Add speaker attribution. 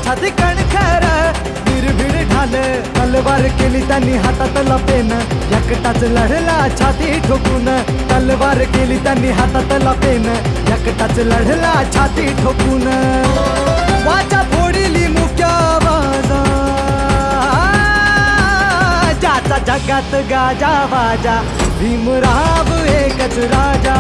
Speaker 1: छाती कणखर निर्भीड ढाल तलवार केली त्यांनी हातातला पेन एकटाच लढला छाती ठोकून तलवार केली त्यांनी हातातला पेन एकटाच लढला छाती ठोकून वाचा फोडली मुक्या बाजा ज्याचा जगात गाजा वाजा भीमराव एकच राजा